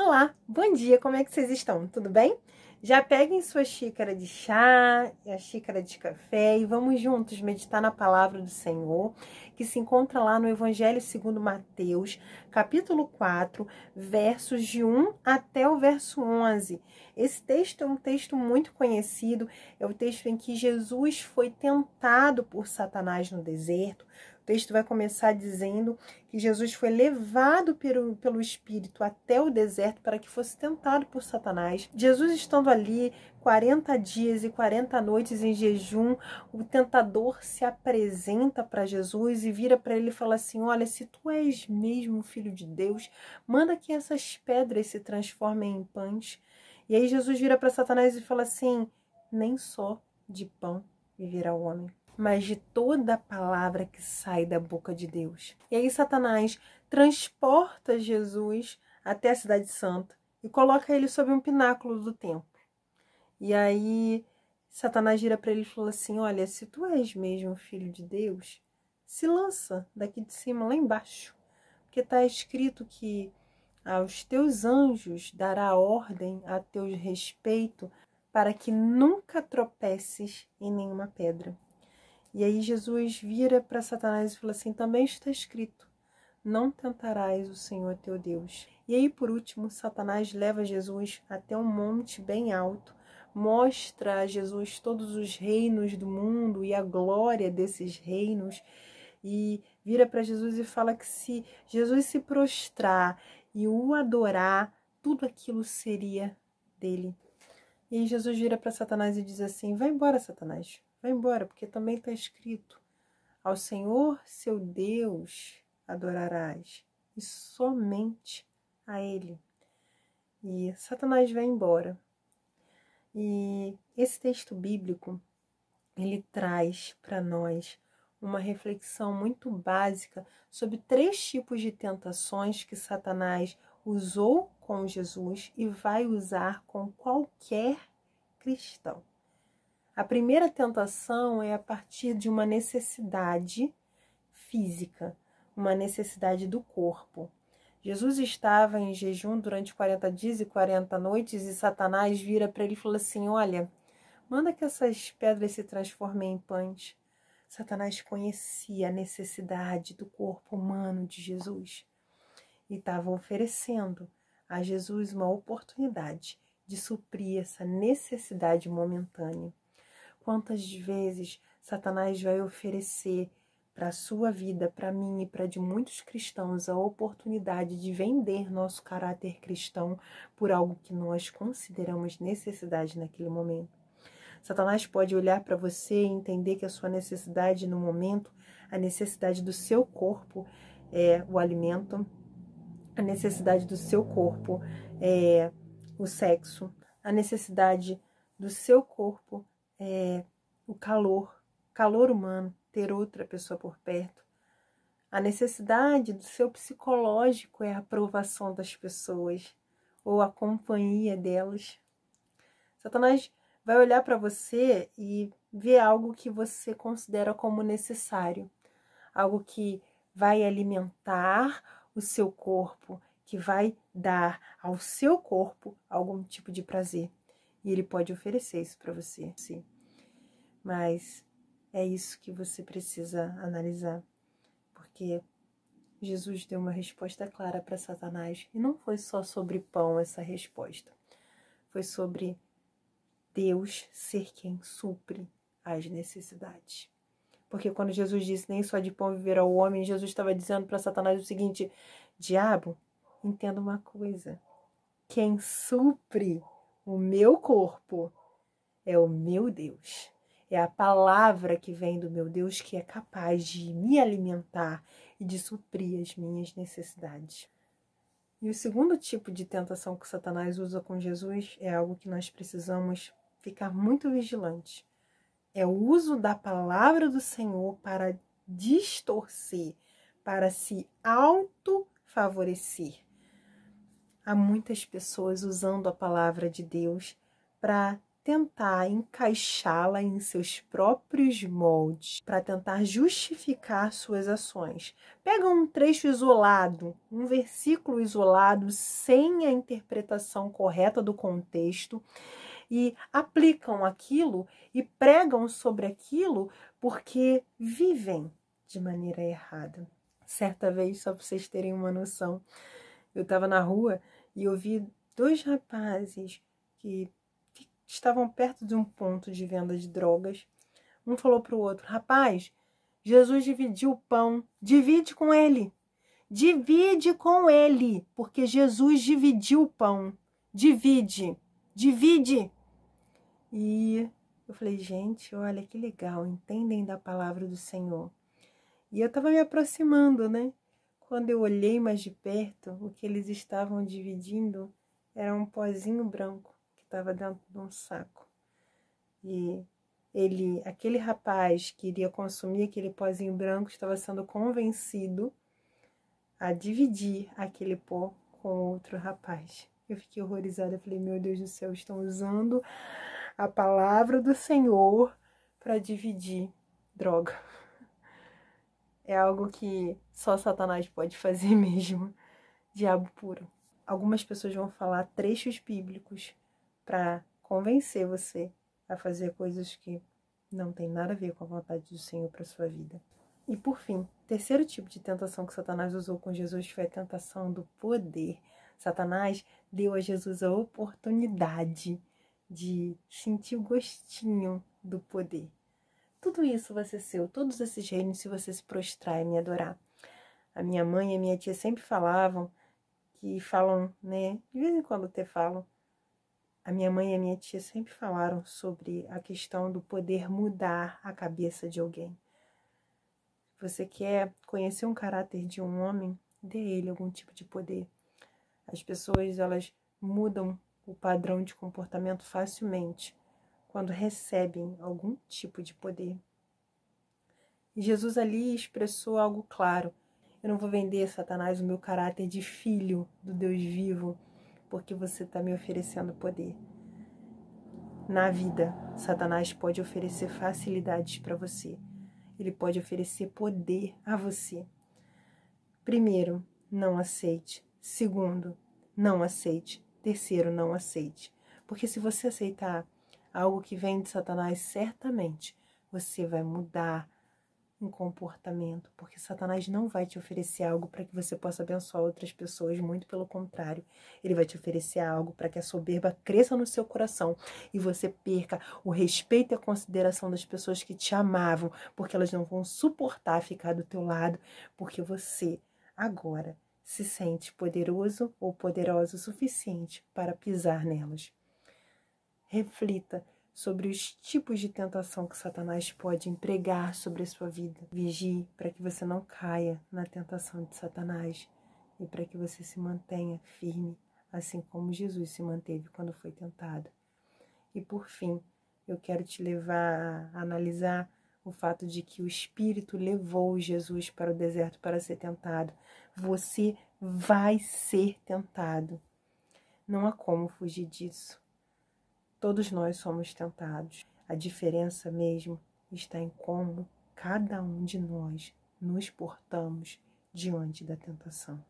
Olá, bom dia, como é que vocês estão? Tudo bem? Já peguem sua xícara de chá, a xícara de café e vamos juntos meditar na palavra do Senhor, que se encontra lá no Evangelho segundo Mateus, capítulo 4, versos de 1 até o verso 11. Esse texto é um texto muito conhecido, é o texto em que Jesus foi tentado por Satanás no deserto. O texto vai começar dizendo que Jesus foi levado pelo Espírito até o deserto para que fosse tentado por Satanás. Jesus estando ali 40 dias e 40 noites em jejum, o tentador se apresenta para Jesus e vira para ele e fala assim: olha, se tu és mesmo filho de Deus, manda que essas pedras se transformem em pães. E aí Jesus vira para Satanás e fala assim: nem só de pão viverá o homem, mas de toda a palavra que sai da boca de Deus. E aí Satanás transporta Jesus até a cidade santa e coloca ele sob um pináculo do templo. E aí Satanás vira para ele e fala assim: olha, se tu és mesmo filho de Deus, se lança daqui de cima lá embaixo, porque está escrito que aos teus anjos dará ordem a teu respeito para que nunca tropeces em nenhuma pedra. E aí Jesus vira para Satanás e fala assim: também está escrito, não tentarás o Senhor teu Deus. E aí, por último, Satanás leva Jesus até um monte bem alto, mostra a Jesus todos os reinos do mundo e a glória desses reinos, e vira para Jesus e fala que se Jesus se prostrar e o adorar, tudo aquilo seria dele. E aí Jesus vira para Satanás e diz assim: vai embora, Satanás. Vai embora, porque também está escrito: ao Senhor, seu Deus, adorarás, e somente a Ele. E Satanás vai embora. E esse texto bíblico, ele traz para nós uma reflexão muito básica sobre 3 tipos de tentações que Satanás usou com Jesus e vai usar com qualquer cristão. A primeira tentação é a partir de uma necessidade física, uma necessidade do corpo. Jesus estava em jejum durante 40 dias e 40 noites e Satanás vira para ele e fala assim: olha, manda que essas pedras se transformem em pães. Satanás conhecia a necessidade do corpo humano de Jesus e estava oferecendo a Jesus uma oportunidade de suprir essa necessidade momentânea. Quantas vezes Satanás vai oferecer para a sua vida, para mim e para de muitos cristãos, a oportunidade de vender nosso caráter cristão por algo que nós consideramos necessidade naquele momento. Satanás pode olhar para você e entender que a sua necessidade no momento, a necessidade do seu corpo é o alimento, a necessidade do seu corpo é o sexo, a necessidade do seu corpo é o calor humano, ter outra pessoa por perto. A necessidade do seu psicológico é a aprovação das pessoas ou a companhia delas. Satanás vai olhar para você e ver algo que você considera como necessário, algo que vai alimentar o seu corpo, que vai dar ao seu corpo algum tipo de prazer. E ele pode oferecer isso para você. Mas é isso que você precisa analisar, porque Jesus deu uma resposta clara para Satanás. E não foi só sobre pão essa resposta. Foi sobre Deus ser quem supre as necessidades. Porque quando Jesus disse nem só de pão viverá o homem, Jesus estava dizendo para Satanás o seguinte: diabo, entenda uma coisa, quem supre o meu corpo é o meu Deus. É a palavra que vem do meu Deus que é capaz de me alimentar e de suprir as minhas necessidades. E o segundo tipo de tentação que Satanás usa com Jesus é algo que nós precisamos ficar muito vigilantes. É o uso da palavra do Senhor para distorcer, para se autofavorecer. Há muitas pessoas usando a palavra de Deus para tentar encaixá-la em seus próprios moldes, para tentar justificar suas ações. Pegam um trecho isolado, um versículo isolado, sem a interpretação correta do contexto, e aplicam aquilo e pregam sobre aquilo porque vivem de maneira errada. Certa vez, só para vocês terem uma noção, eu estava na rua e eu vi 2 rapazes que estavam perto de um ponto de venda de drogas. Um falou para o outro: rapaz, Jesus dividiu o pão, divide com ele. Divide com ele, porque Jesus dividiu o pão. Divide, divide. E eu falei: gente, olha que legal, entendem da palavra do Senhor. E eu estava me aproximando, né? Quando eu olhei mais de perto, o que eles estavam dividindo era um pozinho branco que estava dentro de um saco. E aquele rapaz que iria consumir aquele pozinho branco, estava sendo convencido a dividir aquele pó com outro rapaz. Eu fiquei horrorizada, eu falei: meu Deus do céu, estão usando a palavra do Senhor para dividir droga. É algo que só Satanás pode fazer mesmo. Diabo puro. Algumas pessoas vão falar trechos bíblicos para convencer você a fazer coisas que não tem nada a ver com a vontade do Senhor para sua vida. E por fim, terceiro tipo de tentação que Satanás usou com Jesus foi a tentação do poder. Satanás deu a Jesus a oportunidade de sentir o gostinho do poder. Tudo isso vai ser seu, todos esses reinos, se você se prostrar e me adorar. A minha mãe e a minha tia sempre falam, né? De vez em quando até falam. A minha mãe e a minha tia sempre falaram sobre a questão do poder mudar a cabeça de alguém. Você quer conhecer um caráter de um homem? Dê a ele algum tipo de poder. As pessoas, elas mudam o padrão de comportamento facilmente quando recebem algum tipo de poder. E Jesus ali expressou algo claro: eu não vou vender, Satanás, o meu caráter de filho do Deus vivo, porque você está me oferecendo poder. Na vida, Satanás pode oferecer facilidades para você. Ele pode oferecer poder a você. Primeiro, não aceite. Segundo, não aceite. Terceiro, não aceite. Porque se você aceitar algo que vem de Satanás, certamente você vai mudar um comportamento, porque Satanás não vai te oferecer algo para que você possa abençoar outras pessoas, muito pelo contrário. Ele vai te oferecer algo para que a soberba cresça no seu coração e você perca o respeito e a consideração das pessoas que te amavam, porque elas não vão suportar ficar do teu lado, porque você agora se sente poderoso ou poderosa o suficiente para pisar nelas. Reflita sobre os tipos de tentação que Satanás pode empregar sobre a sua vida. Vigie para que você não caia na tentação de Satanás e para que você se mantenha firme, assim como Jesus se manteve quando foi tentado. E por fim, eu quero te levar a analisar o fato de que o Espírito levou Jesus para o deserto para ser tentado. Você vai ser tentado. Não há como fugir disso. Todos nós somos tentados. A diferença mesmo está em como cada um de nós nos portamos diante da tentação.